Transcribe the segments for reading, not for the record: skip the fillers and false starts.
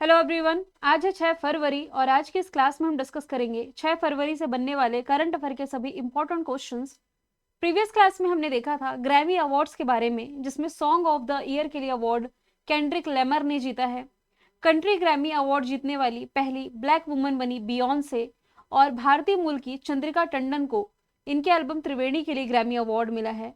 Hello everyone, आज है 6 फरवरी और आज की इस क्लास में हम डिस्कस करेंगे 6 फरवरी से बनने वाले करंट अफेयर के सभी इंपॉर्टेंट क्वेश्चंस। प्रीवियस क्लास में हमने देखा था ग्रैमी अवार्ड्स के बारे में, जिसमें सॉन्ग ऑफ द ईयर के लिए अवार्ड केंड्रिक लेमर ने जीता है। कंट्री ग्रैमी अवार्ड जीतने वाली पहली ब्लैक वुमन बनी बियॉन्से, और भारतीय मूल की चंद्रिका टंडन को इनके एल्बम त्रिवेणी के लिए ग्रैमी अवार्ड मिला है।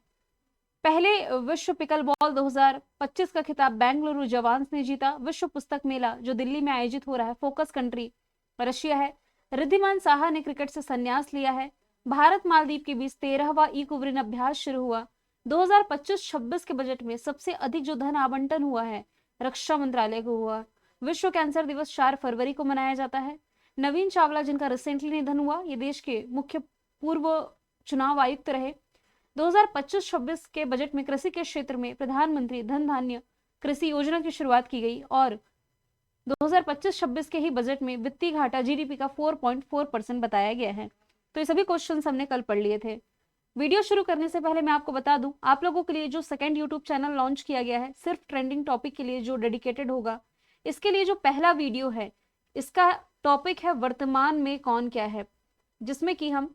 पहले विश्व पिकल बॉल 2025 का खिताब बेंगलुरु जवान्स ने जीता। विश्व पुस्तक मेला जो दिल्ली में आयोजित हो रहा है, फोकस कंट्री रशिया है। रिद्धिमान साहा ने क्रिकेट से संन्यास लिया है। भारत मालदीव के बीच 13वां इकुवरिन अभ्यास शुरू हुआ। 2025-26 के बजट में सबसे अधिक जो धन आवंटन हुआ है, रक्षा मंत्रालय को हुआ। विश्व कैंसर दिवस 4 फरवरी को मनाया जाता है। नवीन चावला, जिनका रिसेंटली निधन हुआ, ये देश के मुख्य पूर्व चुनाव आयुक्त रहे। 2025-26 के बजट में कृषि के क्षेत्र में प्रधानमंत्री धन धान्य कृषि योजना की शुरुआत की गई, और 2025-26 के ही बजट में वित्तीय घाटा जीडीपी का 4.4% बताया गया है। तो ये सभी क्वेश्चंस हमने कल पढ़ लिए थे। वीडियो शुरू करने से पहले मैं आपको बता दूं, आप लोगों के लिए जो सेकंड यूट्यूब चैनल लॉन्च किया गया है, सिर्फ ट्रेंडिंग टॉपिक के लिए जो डेडिकेटेड होगा, इसके लिए जो पहला वीडियो है, इसका टॉपिक है वर्तमान में कौन क्या है, जिसमें कि हम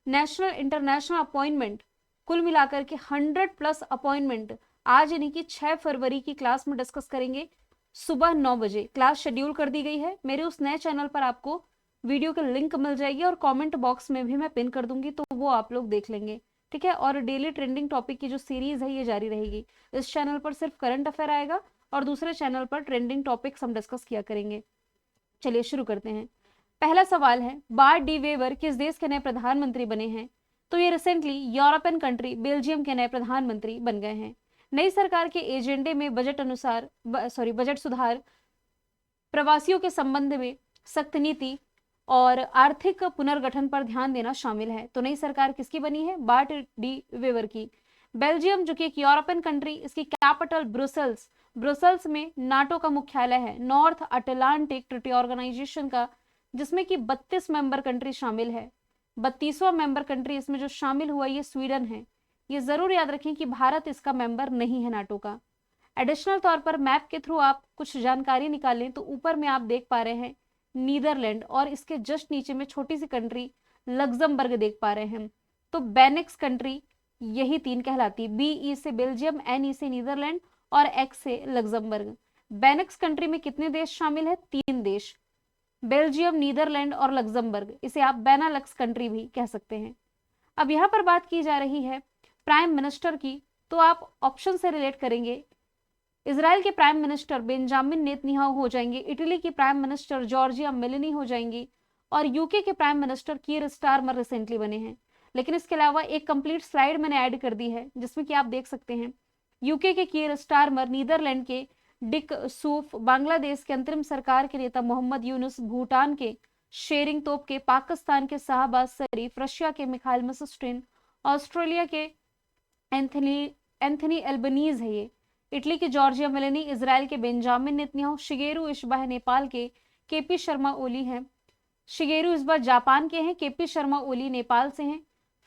नेशनल इंटरनेशनल अपॉइंटमेंट कुल मिलाकर के 100+ अपॉइंटमेंट आज यानी कि 6 फरवरी की क्लास में डिस्कस करेंगे। सुबह 9 बजे क्लास शेड्यूल कर दी गई है। मेरे उस नए चैनल पर आपको वीडियो की लिंक मिल जाएगी और कमेंट बॉक्स में भी मैं पिन कर दूंगी, तो वो आप लोग देख लेंगे, ठीक है। और डेली ट्रेंडिंग टॉपिक की जो सीरीज है ये जारी रहेगी। इस चैनल पर सिर्फ करंट अफेयर आएगा और दूसरे चैनल पर ट्रेंडिंग टॉपिक्स हम डिस्कस किया करेंगे। चलिए शुरू करते हैं। पहला सवाल है, बार्ट डी वेवर किस देश के नए प्रधानमंत्री बने हैं? तो ये रिसेंटली यूरोपियन कंट्री बेल्जियम के नए प्रधानमंत्री बन गए हैं। नई सरकार के एजेंडे में बजट सुधार, प्रवासियों के संबंध में सख्त नीति और आर्थिक पुनर्गठन पर ध्यान देना शामिल है। तो नई सरकार किसकी बनी है? बार्ट डी वेवर की। बेल्जियम जो कि एक यूरोपियन कंट्री, इसकी कैपिटल ब्रुसेल्स। ब्रुसेल्स में नाटो का मुख्यालय है, नॉर्थ अटलांटिक ट्रीटी ऑर्गेनाइजेशन का, जिसमें कि 32 मेंबर कंट्री शामिल है। 32वां मेंबर कंट्री इसमें जो शामिल हुआ ये स्वीडन है। ये जरूर याद रखें कि भारत इसका मेंबर नहीं है नाटो का। एडिशनल तौर पर मैप के थ्रू आप कुछ जानकारी निकालें तो ऊपर में आप देख पा रहे हैं नीदरलैंड, और इसके जस्ट नीचे में छोटी सी कंट्री लग्जमबर्ग देख पा रहे हैं। तो बेनेक्स कंट्री यही 3 कहलाती, BE से बेल्जियम, NE से नीदरलैंड और X से लग्जमबर्ग। बेनेक्स कंट्री में कितने देश शामिल है? 3 देश, बेल्जियम, नीदरलैंड और लग्जमबर्ग। इसे आप बेनालक्स कंट्री भी कह सकते हैं। अब यहाँ पर बात की जा रही है प्राइम मिनिस्टर की, तो आप ऑप्शन से रिलेट करेंगे। इजराइल के प्राइम मिनिस्टर बेंजामिन नेतन्याहू हो जाएंगे, इटली की प्राइम मिनिस्टर जॉर्जिया मेलोनी हो जाएंगी, और यूके के प्राइम मिनिस्टर कीर स्टारमर रिसेंटली बने हैं। लेकिन इसके अलावा एक कंप्लीट स्लाइड मैंने ऐड कर दी है, जिसमें कि आप देख सकते हैं यूके के कीर स्टारमर, नीदरलैंड के डिक सूफ, बांग्लादेश के अंतरिम सरकार के नेता मोहम्मद यूनुस, भूटान के शेरिंग तोप के, पाकिस्तान के शाहबाज शरीफ, रशिया के मिखाइल मिशस्टिन, ऑस्ट्रेलिया के एंथनी एल्बनीज है ये, इटली की जॉर्जिया मेलोनी, इजराइल के बेंजामिन नेतन्याहू, शिगेरू इशबा नेपाल के, केपी शर्मा ओली हैं। शिगेरू इस बार जापान के हैं, केपी शर्मा ओली नेपाल से हैं।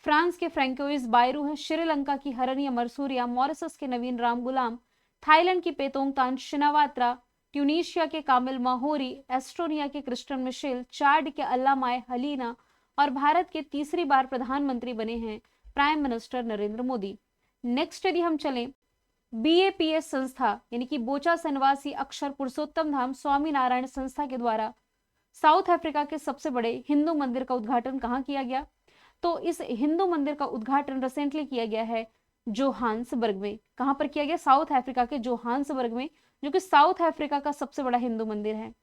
फ्रांस के फ्रैंकोइस बायरू हैं। श्रीलंका की हरनिया मरसूरिया, मॉरिशस के नवीन राम गुलाम, थाईलैंड की पेतोंगतान शिनावात्रा, ट्यूनीशिया के कामिल माहौरी, एस्टोनिया के क्रिस्टन मिशेल, चाड के अल्लामाए हलीना, और भारत के तीसरी बार प्रधानमंत्री बने हैं prime minister Narendra Modi. Next यदि हम चलें, BAPS संस्था यानी कि बोचा सनवासी अक्षर पुरुषोत्तम धाम स्वामी नारायण संस्था के द्वारा साउथ अफ्रीका के सबसे बड़े हिंदू मंदिर का उद्घाटन कहाँ किया गया? तो इस हिंदू मंदिर का उद्घाटन रिसेंटली किया गया है जोहान्सबर्ग में। कहां पर किया गया? साउथ अफ्रीका के जोहान्सबर्ग में, जो कि साउथ अफ्रीका का सबसे बड़ा हिंदू मंदिर है।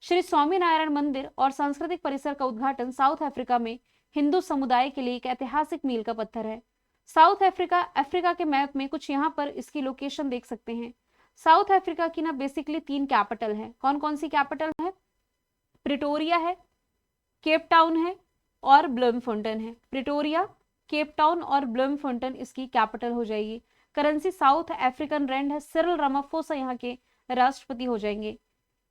श्री स्वामीनारायण मंदिर और सांस्कृतिक परिसर का उद्घाटन साउथ अफ्रीका में हिंदू समुदाय के लिए एक ऐतिहासिक मील का पत्थर है। साउथ अफ्रीका के मैप में कुछ यहाँ पर इसकी लोकेशन देख सकते हैं। साउथ अफ्रीका की ना बेसिकली 3 कैपिटल है। कौन कौन सी कैपिटल है? प्रिटोरिया है, केप टाउन है और ब्लूमफोंटेन है। प्रिटोरिया, केप टाउन और ब्लूमफोंटेन इसकी कैपिटल हो जाएगी। करेंसी साउथ अफ्रीकन रैंड है। सिरिल रामाफोसा यहाँ के राष्ट्रपति हो जाएंगे।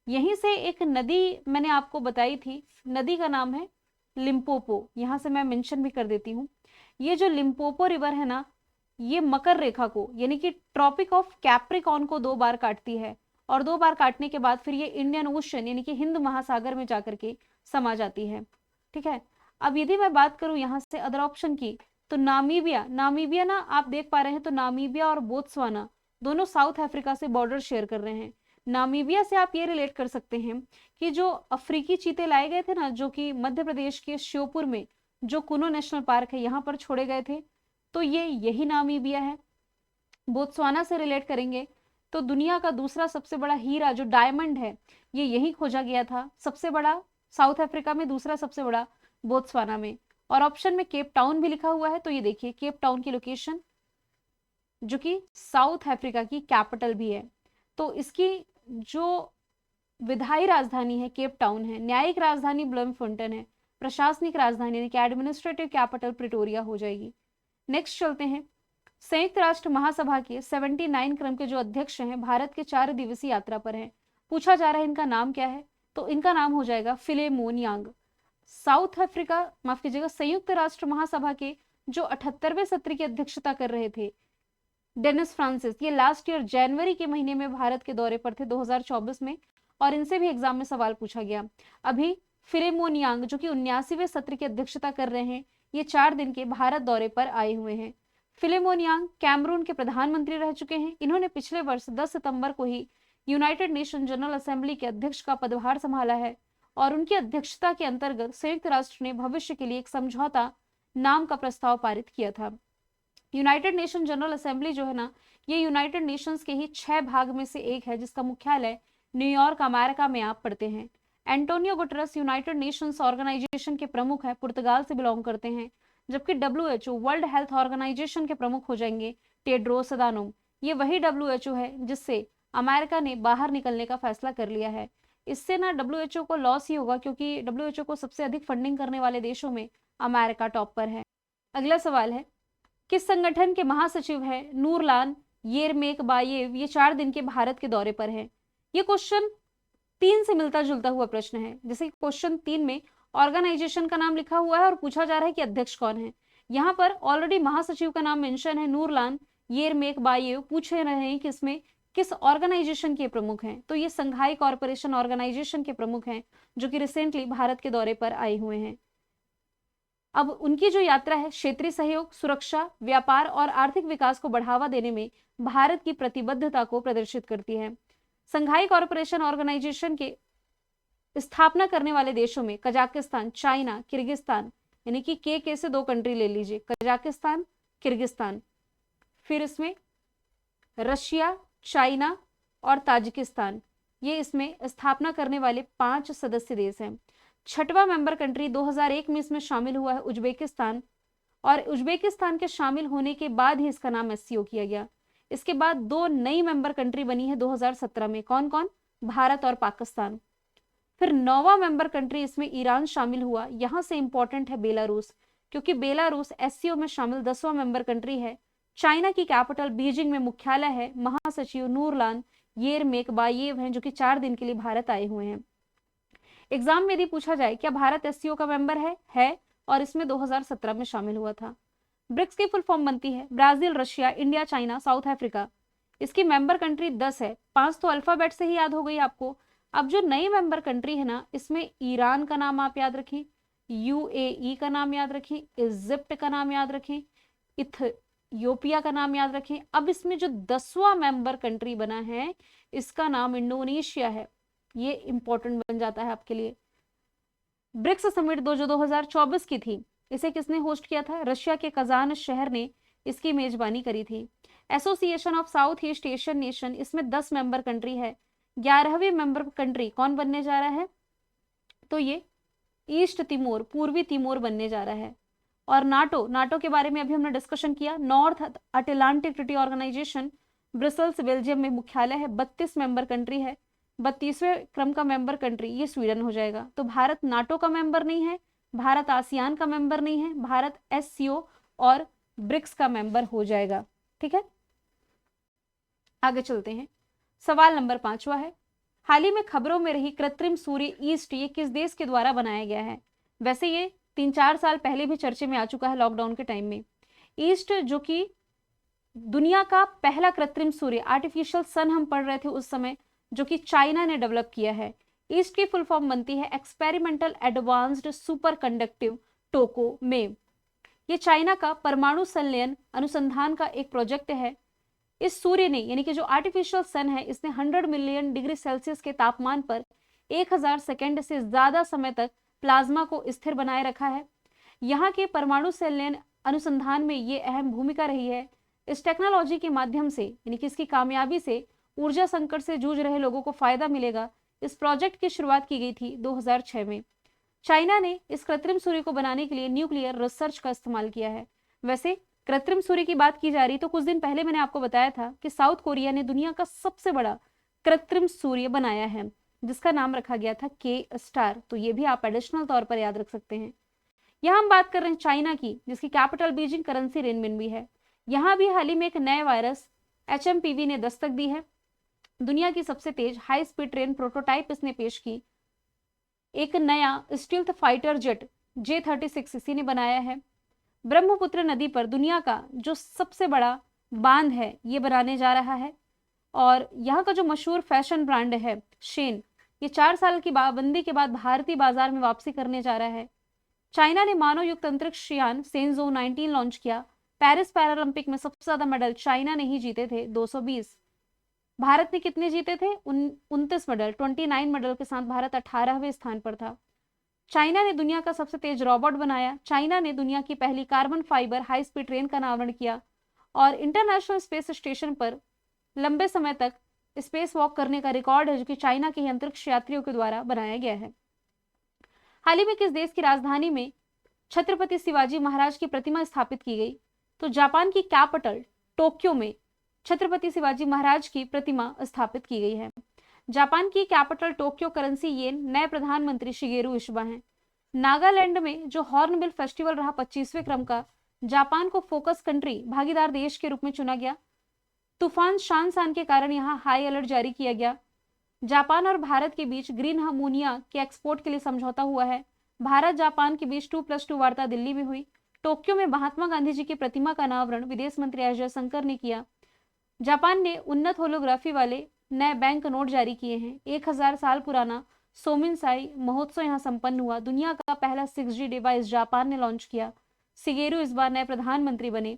यहीं से एक नदी मैंने आपको बताई थी, नदी का नाम है लिम्पोपो। यहां से मैं मेंशन भी कर देती हूँ। ये जो लिम्पोपो रिवर है ना, ये मकर रेखा को यानी कि ट्रॉपिक ऑफ कैप्रिकॉन को 2 बार काटती है, और 2 बार काटने के बाद फिर ये इंडियन ओशन यानी कि हिंद महासागर में जाकर के समा जाती है। ठीक है, अब यदि मैं बात करूं यहाँ से अदर ऑप्शन की, तो नामीबिया ना आप देख पा रहे हैं, तो नामीबिया और बोत्सवाना दोनों साउथ अफ्रीका से बॉर्डर शेयर कर रहे हैं। नामीबिया से आप ये रिलेट कर सकते हैं कि जो अफ्रीकी चीते लाए गए थे ना, जो कि मध्य प्रदेश के श्योपुर में जो कुनो नेशनल पार्क है यहाँ पर छोड़े गए थे, तो ये यही नामीबिया है। बोत्सवाना से रिलेट करेंगे तो दुनिया का दूसरा सबसे बड़ा हीरा जो डायमंड है ये यही खोजा गया था, सबसे बड़ा साउथ अफ्रीका में, दूसरा सबसे बड़ा बोत्सवाना में। और ऑप्शन में केप टाउन भी लिखा हुआ है, तो ये देखिए केप टाउन की लोकेशन जो कि साउथ अफ्रीका की कैपिटल भी है। तो इसकी जो विधायी राजधानी है केप टाउन है, न्यायिक राजधानी ब्लमफोंटेन है, प्रशासनिक राजधानी यानी कि एडमिनिस्ट्रेटिव कैपिटल प्रिटोरिया हो जाएगी। नेक्स्ट चलते हैं, संयुक्त राष्ट्र महासभा के 79 क्रम के जो अध्यक्ष हैं भारत के 4 दिवसीय यात्रा पर हैं। पूछा जा रहा है इनका नाम क्या है, तो इनका नाम हो जाएगा फिलेमोन यांग। साउथ अफ्रीका, माफ कीजिएगा, संयुक्त राष्ट्र महासभा के जो 78वें सत्र की अध्यक्षता कर रहे थे डेनिस फ्रांसिस, ये लास्ट ईयर जनवरी के महीने में भारत के दौरे पर थे 2024 में, और इनसे भी एग्जाम में सवाल पूछा गया। अभी फिलेमोन यांग जो कि 79वें सत्र की अध्यक्षता कर रहे हैं, ये 4 दिन के भारत दौरे पर आए हुए हैं। फिलेमोन यांग कैमरून के प्रधानमंत्री रह चुके हैं। इन्होंने पिछले वर्ष 10 सितंबर को ही यूनाइटेड नेशन जनरल असेंबली के अध्यक्ष का पदभार संभाला है, और उनकी अध्यक्षता के अंतर्गत संयुक्त राष्ट्र ने भविष्य के लिए एक समझौता नाम का प्रस्ताव पारित किया था। यूनाइटेड नेशन जनरल असेंबली जो है ना, ये यूनाइटेड नेशंस के ही 6 भाग में से एक है, जिसका मुख्यालय न्यूयॉर्क अमेरिका में आप पढ़ते हैं। Antonio Guterres United Nations Organization के प्रमुख है, पुर्तगाल से बिलोंग करते हैं। जबकि WHO वर्ल्ड हेल्थ ऑर्गेनाइजेशन के प्रमुख हो जाएंगे टेड्रोस अदानोम। ये वही WHO है जिससे अमेरिका ने बाहर निकलने का फैसला कर लिया है। इससे ना WHO को लॉस ही होगा, क्योंकि WHO को सबसे अधिक फंडिंग करने वाले देशों में अमेरिका टॉप पर है। अगला सवाल है, किस संगठन के महासचिव है नूरलान येरमेकबायेव, ये 4 दिन के भारत के दौरे पर है। ये क्वेश्चन 3 से मिलता जुलता हुआ प्रश्न है। जैसे क्वेश्चन 3 में ऑर्गेनाइजेशन का नाम लिखा हुआ है और पूछा जा रहा है कि अध्यक्ष कौन है। यहाँ पर ऑलरेडी महासचिव का नाम मेंशन है, नूरलान येरमेकबायेव। पूछ रहे हैं कि इसमें किस ऑर्गेनाइजेशन के प्रमुख हैं, तो ये संघाई कॉरपोरेशन ऑर्गेनाइजेशन के प्रमुख हैं, जो कि रिसेंटली भारत के दौरे पर आए हुए हैं। अब उनकी जो यात्रा है क्षेत्रीय सहयोग, सुरक्षा, व्यापार और आर्थिक विकास को बढ़ावा देने में भारत की प्रतिबद्धता को प्रदर्शित करती है। संघाई कॉरपोरेशन ऑर्गेनाइजेशन के स्थापना करने वाले देशों में कजाकिस्तान, चाइना, किर्गिस्तान, यानी कि के से 2 कंट्री ले लीजिए, कजाकिस्तान, किर्गिस्तान। फिर इसमें रशिया, चाइना और ताजिकिस्तान, ये इसमें स्थापना करने वाले 5 सदस्य देश हैं। 6वां मेंबर कंट्री 2001 में इसमें शामिल हुआ है उज्बेकिस्तान, और उज्बेकिस्तान के शामिल होने के बाद ही इसका नाम SCO किया गया। इसके बाद 2 नई मेंबर कंट्री बनी है 2017 में, कौन कौन, भारत और पाकिस्तान। फिर 9वां मेंबर कंट्री इसमें ईरान शामिल हुआ। यहां से इंपॉर्टेंट है बेलारूस, क्योंकि बेलारूस SCO में शामिल 10वां मेंबर कंट्री है। चाइना की कैपिटल बीजिंग में मुख्यालय है। महासचिव नूरलान येरमेकबायेव हैं, जो कि 4 दिन के लिए भारत आए हुए हैं। एग्जाम में यदि पूछा जाए क्या भारत SCO का मेंबर है, और इसमें 2017 में शामिल हुआ था। ब्रिक्स की फुल फॉर्म बनती है Brazil, Russia, India, China, south Africa. इसकी मेंबर कंट्री 10 है, 5 तो अल्फाबेट से ही याद हो गई आपको। अब जो नई मेंबर कंट्री है ना, इसमें ईरान का नाम आप याद रखें, UAE का नाम याद रखें, इजिप्ट का नाम याद रखें, इथियोपिया का नाम याद रखें। अब इसमें जो 10वां मेंबर कंट्री बना है, इसका नाम इंडोनेशिया है। ये इंपॉर्टेंट बन जाता है आपके लिए। ब्रिक्स समिट जो 2024 की थी, इसे किसने होस्ट किया था, रशिया के कजान शहर ने इसकी मेजबानी करी थी। Association of south east Asian nation, इसमें 10 मेंबर कंट्री है। 11वीं मेंबर कंट्री कौन बनने जा रहा है, तो ये ईस्ट तिमोर, पूर्वी तिमोर बनने जा रहा है। और नाटो के बारे में अभी हमने डिस्कशन किया। North Atlantic Treaty Organization Brussels, Belgium में मुख्यालय है। 32 मेंबर कंट्री है। 32वें क्रम का मेंबर कंट्री ये स्वीडन हो जाएगा। तो भारत नाटो का मेंबर नहीं है, भारत आसियान का मेंबर नहीं है, भारत SCO और ब्रिक्स का मेंबर हो जाएगा। ठीक है, आगे चलते हैं। सवाल नंबर 5वां है, हाल ही में खबरों में रही कृत्रिम सूर्य ईस्ट, ये किस देश के द्वारा बनाया गया है। वैसे ये 3-4 साल पहले भी चर्चे में आ चुका है लॉकडाउन के टाइम में। ईस्ट जो कि दुनिया का पहला कृत्रिम सूर्य, आर्टिफिशियल सन हम पढ़ रहे थे उस समय, जो कि चाइना ने डेवलप किया है। ईस्ट की फुल फॉर्म बनती है एक्सपेरिमेंटल एडवांस्ड सुपर कंडक्टिव टोकोमेव। ये चाइना का परमाणु संलयन अनुसंधान का एक प्रोजेक्ट है। इस सूर्य ने यानी कि जो आर्टिफिशियल सन है, इसने 100 मिलियन डिग्री सेल्सियस के तापमान पर 1000 सेकेंड से ज्यादा समय तक प्लाज्मा को स्थिर बनाए रखा है। यहाँ के परमाणु संलयन अनुसंधान में ये अहम भूमिका रही है। इस टेक्नोलॉजी के माध्यम से यानी कि इसकी कामयाबी से ऊर्जा संकट से जूझ रहे लोगों को फायदा मिलेगा। इस प्रोजेक्ट की शुरुआत की गई थी 2006 में। चाइना ने इस कृत्रिम सूर्य को बनाने के लिए न्यूक्लियर रिसर्च का इस्तेमाल किया है। वैसे कृत्रिम सूर्य की बात की जा रही तो कुछ दिन पहले मैंने आपको बताया था कि साउथ कोरिया ने दुनिया का सबसे बड़ा कृत्रिम सूर्य बनाया है, जिसका नाम रखा गया था के स्टार। तो ये भी आप एडिशनल तौर पर याद रख सकते हैं। यहाँ हम बात कर रहे हैं चाइना की, जिसकी कैपिटल बीजिंग, करेंसी रेनमिनबी है। यहाँ भी हाल ही में एक नए वायरस HMPV ने दस्तक दी है। दुनिया की सबसे तेज हाई स्पीड ट्रेन प्रोटोटाइप इसने पेश की। एक नया स्टील्थ फाइटर जेट J-36 इसी ने बनाया है। ब्रह्मपुत्र नदी पर दुनिया का जो सबसे बड़ा बांध है ये बनाने जा रहा है। और यहाँ का जो मशहूर फैशन ब्रांड है शेन, ये 4 साल की पाबंदी के बाद भारतीय बाजार में वापसी करने जा रहा है। चाइना ने मानव युक्त अंतरिक्ष यान सेंजो 19 लॉन्च किया। पेरिस पैरालंपिक में सबसे ज्यादा मेडल चाइना ने ही जीते थे, 220। भारत ने कितने जीते थे? 29 मेडल। 29 मेडल के साथ भारत 18वें स्थान पर था। चाइना ने दुनिया का सबसे तेज रोबोट बनाया। चाइना ने दुनिया की पहली carbon fibre high speed train का अनावरण किया। और इंटरनेशनल स्पेस स्टेशन पर लंबे समय तक स्पेस वॉक करने का रिकॉर्ड है, जो कि चाइना के ही अंतरिक्ष यात्रियों के द्वारा बनाया गया है। हाल ही में किस देश की राजधानी में छत्रपति शिवाजी महाराज की प्रतिमा स्थापित की गई? तो जापान की कैपिटल टोक्यो में छत्रपति शिवाजी महाराज की प्रतिमा स्थापित की गई है। जापान की कैपिटल टोक्यो, करेंसी येन। नए प्रधानमंत्री शिगेरू इशिबा हैं। नागालैंड में जो हॉर्नबिल फेस्टिवल रहा 25वें क्रम का, जापान को फोकस कंट्री भागीदार देश के रूप में चुना गया। तूफान शानसान के कारण यहाँ हाई अलर्ट जारी किया गया। जापान और भारत के बीच ग्रीन अमोनिया के एक्सपोर्ट के लिए समझौता हुआ है। भारत जापान के बीच 2+2 वार्ता दिल्ली में हुई। टोक्यो में महात्मा गांधी जी की प्रतिमा का अनावरण विदेश मंत्री एस जयशंकर ने किया। जापान ने उन्नत होलोग्राफी वाले नए बैंक नोट जारी किए हैं। 1000 साल पुराना सोमिनसाई महोत्सव यहाँ संपन्न हुआ। दुनिया का पहला 6G डिवाइस जापान ने लॉन्च किया। शिगेरू इस बार नए प्रधानमंत्री बने।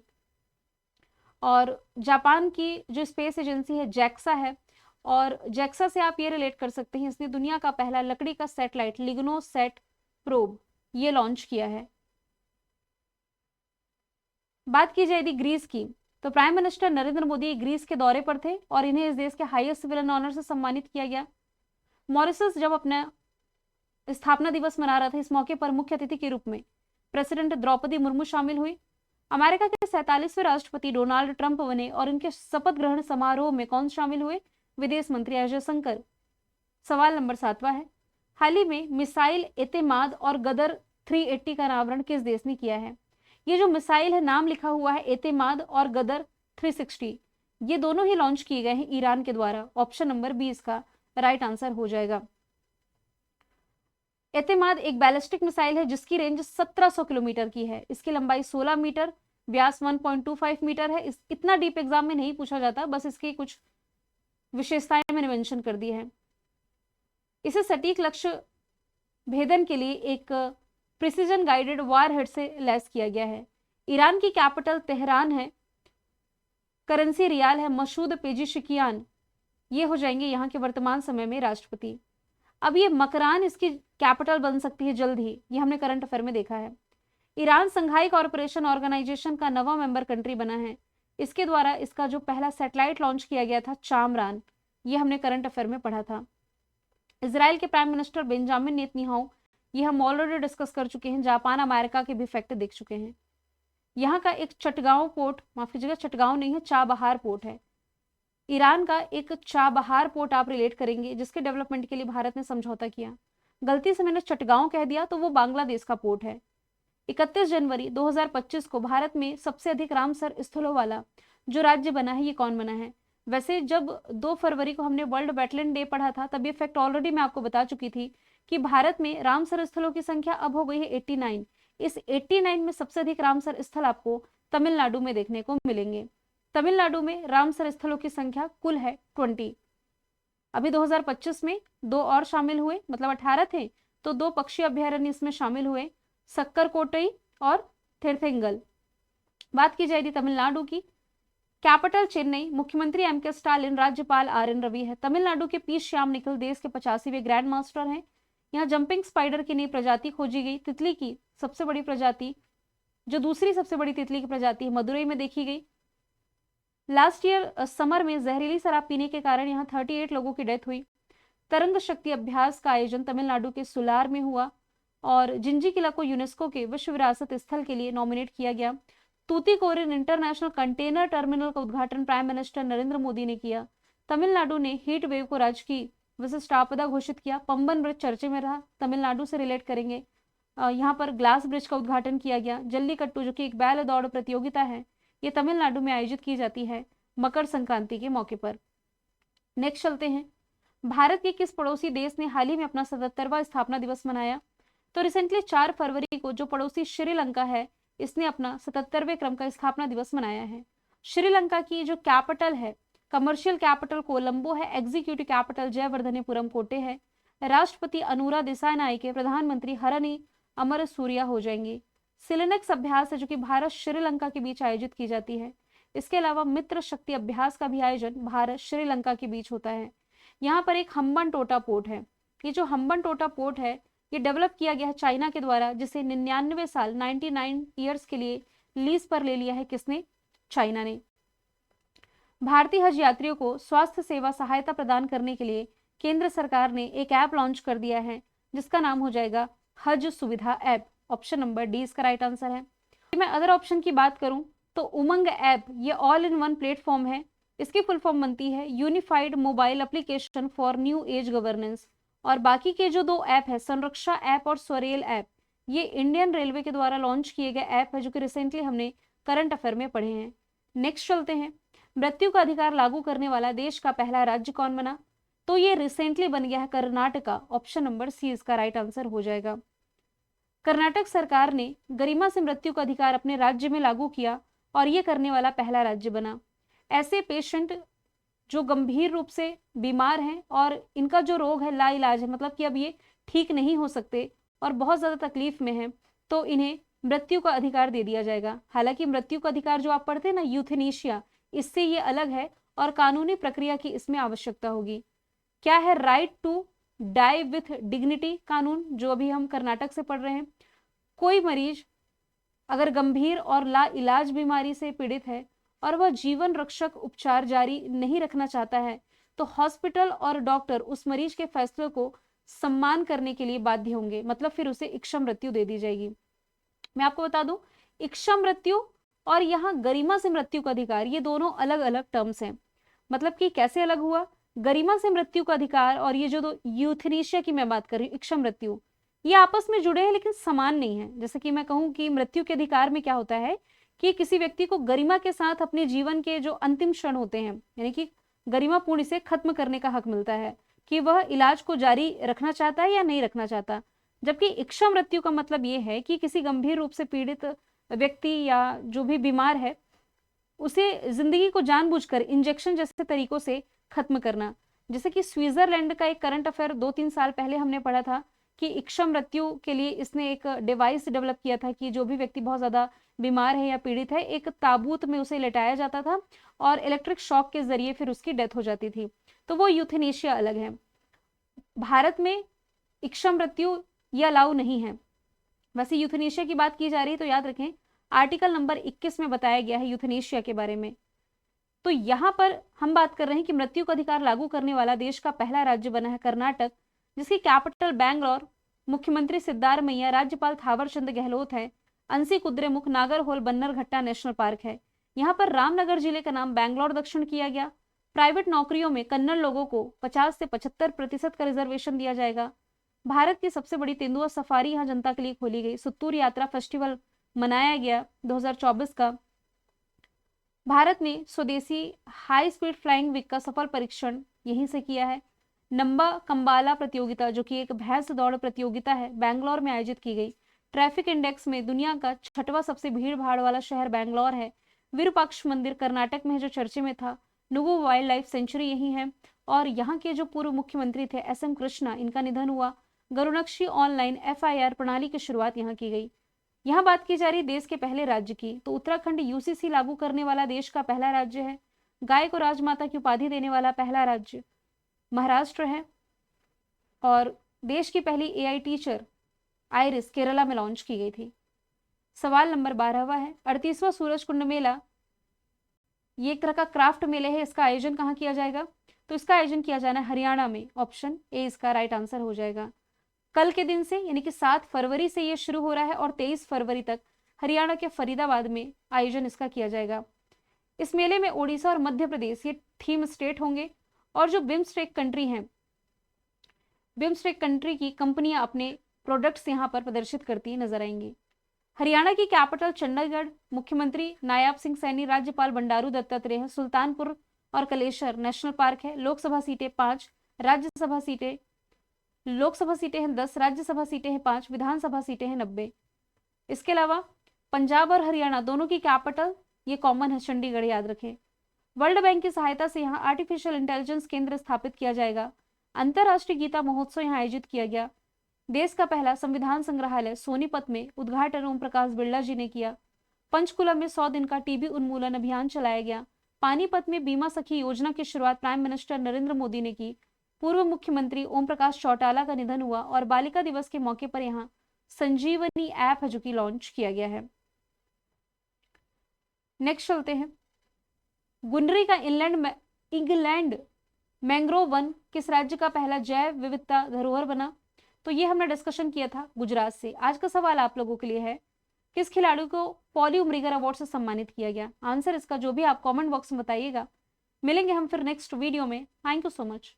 और जापान की जो स्पेस एजेंसी है जैक्सा है, और जैक्सा से आप ये रिलेट कर सकते हैं, इसने दुनिया का पहला लकड़ी का सैटेलाइट लिग्नोसैट प्रोब ये लॉन्च किया है। बात की जाए यदि ग्रीस की, तो prime minister Narendra Modi Greece के दौरे पर थे और इन्हें इस देश के हाईएस्ट सिविलियन ऑनर से सम्मानित किया गया। मॉरिशस जब अपना स्थापना दिवस मना रहा था, इस मौके पर मुख्य अतिथि के रूप में प्रेसिडेंट द्रौपदी मुर्मू शामिल हुई। अमेरिका के 47वें राष्ट्रपति डोनाल्ड ट्रंप बने और इनके शपथ ग्रहण समारोह में कौन शामिल हुए? विदेश मंत्री एस जयशंकर। सवाल नंबर 7वां है, हाल ही में मिसाइल एतेमाद और गदर 380 का अनावरण किस देश ने किया है? ये जो मिसाइल है, नाम लिखा हुआ है एतेमाद और गदर 360, ये दोनों ही लॉन्च किए गए हैं ईरान के द्वारा। ऑप्शन नंबर बी इसका राइट आंसर हो जाएगा। एतेमाद एक बैलिस्टिक मिसाइल है जिसकी रेंज 1700 किलोमीटर की है। इसकी लंबाई 16 मीटर, व्यास 1.25 मीटर है। इतना डीप एग्जाम में नहीं पूछा जाता, बस इसकी कुछ विशेषताएं मैंने मेंशन कर दी है। इसे सटीक लक्ष्य भेदन के लिए एक प्रिसीजन गाइडेड वारहेड से लैस किया गया है। ईरान की कैपिटल तेहरान है, करेंसी रियाल है। मसूद पेजिशकियान ये हो जाएंगे यहाँ के वर्तमान समय में राष्ट्रपति। अब ये मकरान इसकी कैपिटल बन सकती है जल्द ही, ये हमने करंट अफेयर में देखा है। ईरान संघाई कॉरपोरेशन ऑर्गेनाइजेशन का 9वां मेंबर कंट्री बना है। इसके द्वारा इसका जो पहला सैटेलाइट लॉन्च किया गया था चामरान, ये हमने करंट अफेयर में पढ़ा था। इजराइल के प्राइम मिनिस्टर बेंजामिन नेतन्याहू, ये हम ऑलरेडी डिस्कस कर चुके हैं। जापान अमेरिका के भी फैक्ट देख चुके हैं। यहाँ का एक चटगांव पोर्ट, माफ कीजिएगा चटगांव नहीं है, चाबहार पोर्ट है। ईरान का एक चाबहार पोर्ट आप रिलेट करेंगे, जिसके डेवलपमेंट के लिए भारत ने समझौता किया। गलती से मैंने चटगांव कह दिया तो वो बांग्लादेश का पोर्ट है। 31 जनवरी 2025 को भारत में सबसे अधिक रामसर स्थलों वाला जो राज्य बना है, ये कौन बना है? वैसे जब 2 फरवरी को हमने वर्ल्ड वेटलैंड डे पढ़ा था, तब ये फैक्ट ऑलरेडी मैं आपको बता चुकी थी कि भारत में रामसर स्थलों की संख्या अब हो गई है 89। इस 89 में सबसे अधिक रामसर स्थल आपको तमिलनाडु में देखने को मिलेंगे। तमिलनाडु में रामसर स्थलों की संख्या कुल है 20। अभी 2025 में 2 और शामिल हुए, मतलब 18 थे, तो 2 पक्षी अभ्यारण्य इसमें शामिल हुए, सक्करकोटई और थिरथिंगल। बात की जाएगी तमिलनाडु की, कैपिटल चेन्नई, मुख्यमंत्री एम.के. स्टालिन, राज्यपाल आर.एन. रवि है। तमिलनाडु के पी श्याम निखिल देश के 85वें ग्रैंड मास्टर हैं। यहाँ जंपिंग स्पाइडर की नई प्रजाति खोजी गई। तितली की सबसे बड़ी प्रजाति, जो दूसरी सबसे बड़ी तितली की प्रजाति है, मदुरई में देखी गई। लास्ट ईयर समर में जहरीली शराब पीने के कारण यहाँ 38 लोगों की डेथ हुई। तरंग शक्ति अभ्यास का आयोजन तमिलनाडु के सुलार में हुआ और जिंजी किला को यूनेस्को के विश्व विरासत स्थल के लिए नॉमिनेट किया गया। तूतीकोरिन इंटरनेशनल कंटेनर टर्मिनल का उद्घाटन प्राइम मिनिस्टर नरेंद्र मोदी ने किया। तमिलनाडु ने हीट वेव को राज्य की विशिष्ट आपदा घोषित किया। पंबन ब्रिज चर्चे में रहा, तमिलनाडु से रिलेट करेंगे। यहाँ पर ग्लास ब्रिज का उद्घाटन किया गया। जल्लीकट्टू, जो कि एक बैल दौड़ प्रतियोगिता है, ये तमिलनाडु में आयोजित की जाती है मकर संक्रांति के मौके पर। नेक्स्ट चलते हैं, भारत के किस पड़ोसी देश ने हाल ही में अपना 77वां स्थापना दिवस मनाया? तो रिसेंटली 4 फरवरी को जो पड़ोसी श्रीलंका है, इसने अपना 77वें क्रम का स्थापना दिवस मनाया है। श्रीलंका की जो कैपिटल है, कमर्शियल कैपिटल कोलंबो है, एग्जीक्यूटिव कैपिटल जयवर्धनेपुरम कोटे है। राष्ट्रपति अनुरा दिसानायके, प्रधानमंत्री हरनी अमर सूर्या हो जाएंगे। सिलेनेक्स अभ्यास है, जो कि भारत श्रीलंका के बीच आयोजित की जाती है। इसके अलावा मित्र शक्ति अभ्यास का भी आयोजन भारत श्रीलंका के बीच होता है। यहाँ पर एक हम्बन टोटा पोर्ट है। ये जो हम्बन टोटा पोर्ट है, ये डेवलप किया गया है चाइना के द्वारा, जिसे 99 साल 99 ईयर्स के लिए लीज पर ले लिया है। किसने? चाइना ने। भारतीय हज यात्रियों को स्वास्थ्य सेवा सहायता प्रदान करने के लिए केंद्र सरकार ने एक ऐप लॉन्च कर दिया है, जिसका नाम हो जाएगा हज सुविधा ऐप। ऑप्शन नंबर डी इसका राइट आंसर है। मैं अदर ऑप्शन की बात करूं तो उमंग ऐप, ये ऑल इन वन प्लेटफॉर्म है। इसकी फुल फॉर्म बनती है unified mobile application for new age governance. और बाकी के जो 2 ऐप है, संरक्षा ऐप और स्वरेल ऐप, ये इंडियन रेलवे के द्वारा लॉन्च किए गए ऐप है, जो कि रिसेंटली हमने करंट अफेयर में पढ़े हैं। नेक्स्ट चलते हैं, मृत्यु का अधिकार लागू करने वाला देश का पहला राज्य कौन बना? तो ये रिसेंटली बन गया है कर्नाटका। ऑप्शन नंबर सी इसका राइट आंसर हो जाएगा। कर्नाटक सरकार ने गरिमा से मृत्यु का अधिकार अपने राज्य में लागू किया और ये करने वाला पहला राज्य बना। ऐसे पेशेंट जो गंभीर रूप से बीमार हैं और इनका जो रोग है लाइलाज है, मतलब कि अब ये ठीक नहीं हो सकते और बहुत ज़्यादा तकलीफ में हैं, तो इन्हें मृत्यु का अधिकार दे दिया जाएगा। हालांकि मृत्यु का अधिकार जो आप पढ़ते हैं ना, यूथेनेशिया, इससे ये अलग है और कानूनी प्रक्रिया की इसमें आवश्यकता होगी। क्या है? Right to die with dignity कानून, जो अभी हम कर्नाटक से पढ़ रहे हैं। कोई मरीज अगर गंभीर और लाइलाज बीमारी से पीड़ित है और वह जीवन रक्षक उपचार जारी नहीं रखना चाहता है, तो हॉस्पिटल और डॉक्टर उस मरीज के फैसले को सम्मान करने के लिए बाध्य होंगे, मतलब फिर उसे इच्छा मृत्यु दे दी जाएगी। मैं आपको बता दूं, इच्छा मृत्यु और यहाँ गरिमा से मृत्यु का अधिकार, ये दोनों अलग अलग टर्म्स हैं। मतलब कि कैसे अलग हुआ? गरिमा से मृत्यु का अधिकार और ये जो यूथेनेशिया की मैं बात कर रही हूँ, इच्छा मृत्यु, ये आपस में जुड़े हैं लेकिन समान नहीं है। जैसे कि मैं कहूँ कि मृत्यु के अधिकार में क्या होता है कि किसी व्यक्ति को गरिमा के साथ अपने जीवन के जो अंतिम क्षण होते हैं, यानी कि गरिमापूर्ण इसे खत्म करने का हक मिलता है कि वह इलाज को जारी रखना चाहता है या नहीं रखना चाहता। जबकि इच्छा मृत्यु का मतलब ये है कि किसी गंभीर रूप से पीड़ित व्यक्ति या जो भी बीमार है, उसे जिंदगी को जानबूझकर इंजेक्शन जैसे तरीकों से खत्म करना। जैसे कि स्विट्जरलैंड का एक करंट अफेयर 2-3 साल पहले हमने पढ़ा था कि इच्छा मृत्यु के लिए इसने एक डिवाइस डेवलप किया था कि जो भी व्यक्ति बहुत ज्यादा बीमार है या पीड़ित है, एक ताबूत में उसे लेटाया जाता था और इलेक्ट्रिक शॉक के जरिए फिर उसकी डेथ हो जाती थी। तो वो यूथेनेशिया अलग है। भारत में इच्छा मृत्यु ये अलाउ नहीं है। वैसे यूथेनेशिया की बात की जा रही है तो याद रखें आर्टिकल नंबर 21 में बताया गया है यूथेनेशिया के बारे में। तो यहाँ पर हम बात कर रहे हैं कि मृत्यु का अधिकार लागू करने वाला देश का पहला राज्य बना है कर्नाटक, जिसकी कैपिटल बैंगलोर, मुख्यमंत्री सिद्धारमैया, राज्यपाल थावरचंद गहलोत है। अंसी कुद्रेमुख, नागरहोल, बन्नरघट्टा नेशनल पार्क है। यहाँ पर रामनगर जिले का नाम बैंगलोर दक्षिण किया गया। प्राइवेट नौकरियों में कन्नड़ लोगों को 50 से 75% का रिजर्वेशन दिया जाएगा। भारत की सबसे बड़ी तेंदुआ सफारी यहाँ जनता के लिए खोली गई। सुत्तूर यात्रा फेस्टिवल मनाया गया 2024 का। भारत ने स्वदेशी हाई स्पीड फ्लाइंग विक का सफल परीक्षण यहीं से किया है। नंबा कंबाला प्रतियोगिता, जो कि एक भैंस दौड़ प्रतियोगिता है, बैंगलोर में आयोजित की गई। ट्रैफिक इंडेक्स में दुनिया का 6वां सबसे भीड़ भाड़ वाला शहर बैंगलोर है। विरूपाक्ष मंदिर कर्नाटक में है जो चर्चे में था। नुगु वाइल्ड लाइफ सेंचुरी यही है। और यहाँ के जो पूर्व मुख्यमंत्री थे SM कृष्णा, इनका निधन हुआ। गरुनक्षी ऑनलाइन FIR प्रणाली की शुरुआत यहाँ की गई। यहाँ बात की जा रही देश के पहले राज्य की, तो उत्तराखंड UCC लागू करने वाला देश का पहला राज्य है। गाय को राजमाता की उपाधि देने वाला पहला राज्य महाराष्ट्र है। और देश की पहली AI टीचर आइरिस केरला में लॉन्च की गई थी। सवाल नंबर 12वां है, 38वां सूरज कुंड मेला ये एक तरह का क्राफ्ट मेले है, इसका आयोजन कहाँ किया जाएगा? तो इसका आयोजन किया जाना है हरियाणा में। ऑप्शन ए इसका राइट आंसर हो जाएगा। कल के दिन से यानी कि 7 फरवरी से ये शुरू हो रहा है और 23 फरवरी तक हरियाणा के फरीदाबाद में आयोजन इसका किया जाएगा। इस मेले में ओडिशा और मध्य प्रदेश ये थीम स्टेट होंगे और जो बिम्स्टेक कंट्री हैं, बिम्स्टेक कंट्री की कंपनियां अपने प्रोडक्ट्स यहाँ पर प्रदर्शित करती नजर आएंगी। हरियाणा की कैपिटल चंडीगढ़, मुख्यमंत्री नायाब सिंह सैनी, राज्यपाल बंडारू दत्तात्रेय है। सुल्तानपुर और कलेश्वर नेशनल पार्क है। लोकसभा सीटें 5, राज्यसभा सीटें लोकसभा सीटें हैं 10, राज्यसभा सीटें हैं 5, विधानसभा सीटें हैं 90। इसके अलावा पंजाब और हरियाणा दोनों की कैपिटल ये कॉमन है, चंडीगढ़, याद रखें। वर्ल्ड बैंक की सहायता से यहाँ आर्टिफिशियल इंटेलिजेंस केंद्र स्थापित किया जाएगा। अंतरराष्ट्रीय गीता महोत्सव यहाँ आयोजित किया गया। देश का पहला संविधान संग्रहालय सोनीपत में उद्घाटन ओम प्रकाश बिरला जी ने किया। पंचकुला में 100 दिन का TB उन्मूलन अभियान चलाया गया। पानीपत में बीमा सखी योजना की शुरुआत प्राइम मिनिस्टर नरेंद्र मोदी ने की। पूर्व मुख्यमंत्री ओम प्रकाश चौटाला का निधन हुआ और बालिका दिवस के मौके पर यहाँ संजीवनी ऐप है जो कि लॉन्च किया गया है। नेक्स्ट चलते हैं, गुनरी का इंग्लैंड मैंग्रोव वन किस राज्य का पहला जैव विविधता धरोहर बना? तो ये हमने डिस्कशन किया था गुजरात से। आज का सवाल आप लोगों के लिए है, किस खिलाड़ी को पॉली उमरीगर अवार्ड से सम्मानित किया गया? आंसर इसका जो भी आप कमेंट बॉक्स में बताइएगा। मिलेंगे हम फिर नेक्स्ट वीडियो में। Thank you so much.